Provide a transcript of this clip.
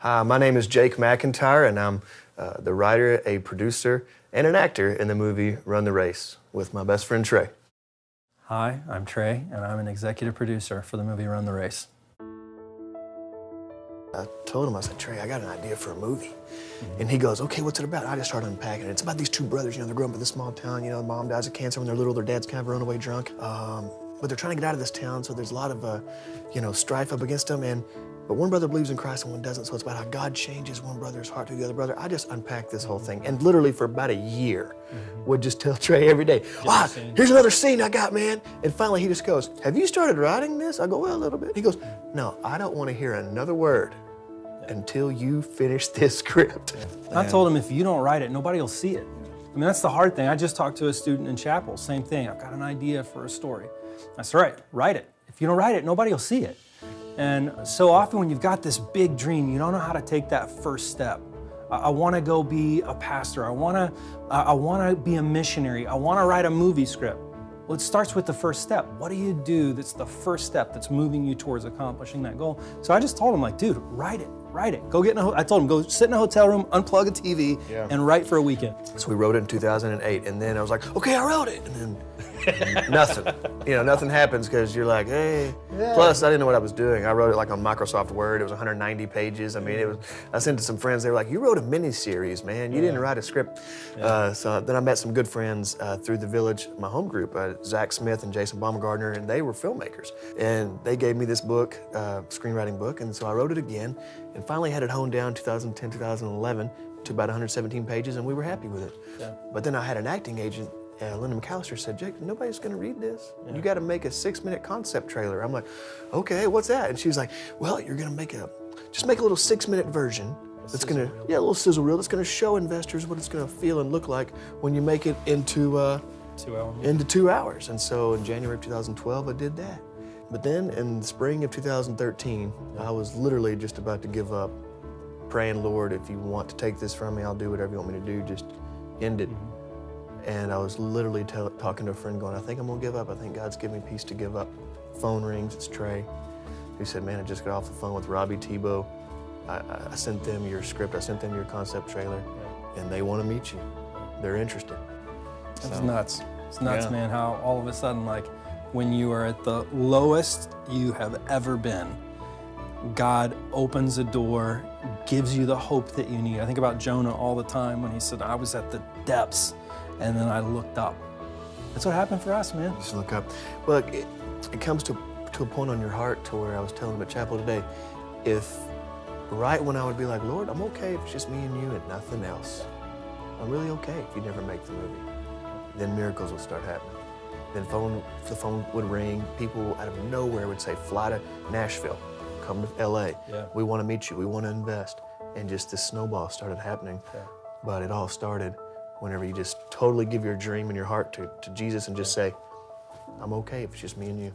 Hi, my name is Jake McIntyre, and I'm the writer, a producer, and an actor in the movie Run the Race with my best friend Trey. Hi, I'm Trey, and I'm an executive producer for the movie Run the Race. I told him, I said, Trey, I got an idea for a movie. And he goes, okay, what's it about? I just started unpacking it. It's about these two brothers, they're growing up in this small town, mom dies of cancer when they're little, their dad's kind of a runaway drunk. But they're trying to get out of this town, so there's a lot of, strife up against them. But one brother believes in Christ and one doesn't, so it's about how God changes one brother's heart to the other brother. I just unpacked this whole thing, and literally for about a year, would just tell Trey every day, here's another scene I got, man. And finally he just goes, have you started writing this? I go, well, a little bit. He goes, no, I don't want to hear another word until you finish this script. I told him, if you don't write it, nobody will see it. I mean, that's the hard thing. I just talked to a student in chapel, same thing. I've got an idea for a story. I said, all right, write it. If you don't write it, nobody will see it. And so often when you've got this big dream, you don't know how to take that first step. I want to go be a pastor. I want to be a missionary. I want to write a movie script. Well, it starts with the first step. What do you do that's the first step that's moving you towards accomplishing that goal? So I just told him, dude, write it. Go get I told him, go sit in a hotel room, unplug a TV, and write for a weekend. So we wrote it in 2008, and then I was like, okay, I wrote it. And then nothing. Nothing happens because you're like, hey. Yeah. Plus, I didn't know what I was doing. I wrote it on Microsoft Word. It was 190 pages. I mean, I sent it to some friends. They were like, you wrote a mini-series, man. You didn't write a script. Yeah. So then I met some good friends through the Village, my home group, Zach Smith and Jason Baumgartner, and they were filmmakers. And they gave me this book, screenwriting book, and so I wrote it again, and finally had it honed down 2010, 2011 to about 117 pages, and we were happy with it. Yeah. But then I had an acting agent, Linda McAllister, said, Jake, nobody's gonna read this. You gotta make a 6-minute concept trailer. I'm like, okay, what's that? And she was like, well, you're gonna just make a little 6-minute version that's gonna, a little sizzle reel that's gonna show investors what it's gonna feel and look like when you make it into 2 hours. And so in January of 2012, I did that. But then in the spring of 2013, I was literally just about to give up, praying, Lord, if you want to take this from me, I'll do whatever you want me to do, just end it. And I was literally talking to a friend going, I think I'm gonna give up. I think God's given me peace to give up. Phone rings, it's Trey. He said, man, I just got off the phone with Robbie Tebow. I sent them your script, I sent them your concept trailer, and they wanna meet you. They're interested. It's nuts. It's nuts, man, how all of a sudden, when you are at the lowest you have ever been, God opens a door, gives you the hope that you need. I think about Jonah all the time when he said, I was at the depths, and then I looked up. That's what happened for us, man. Just look up. Well, it comes to a point on your heart to where I was telling them at chapel today, if right when I would be like, Lord, I'm okay if it's just me and you and nothing else. I'm really okay if you never make the movie. Then miracles will start happening. Then the phone would ring. People out of nowhere would say, fly to Nashville, come to LA. Yeah. We want to meet you, we want to invest. And just this snowball started happening. Yeah. But it all started whenever you just totally give your dream and your heart to Jesus and just say, I'm okay if it's just me and you.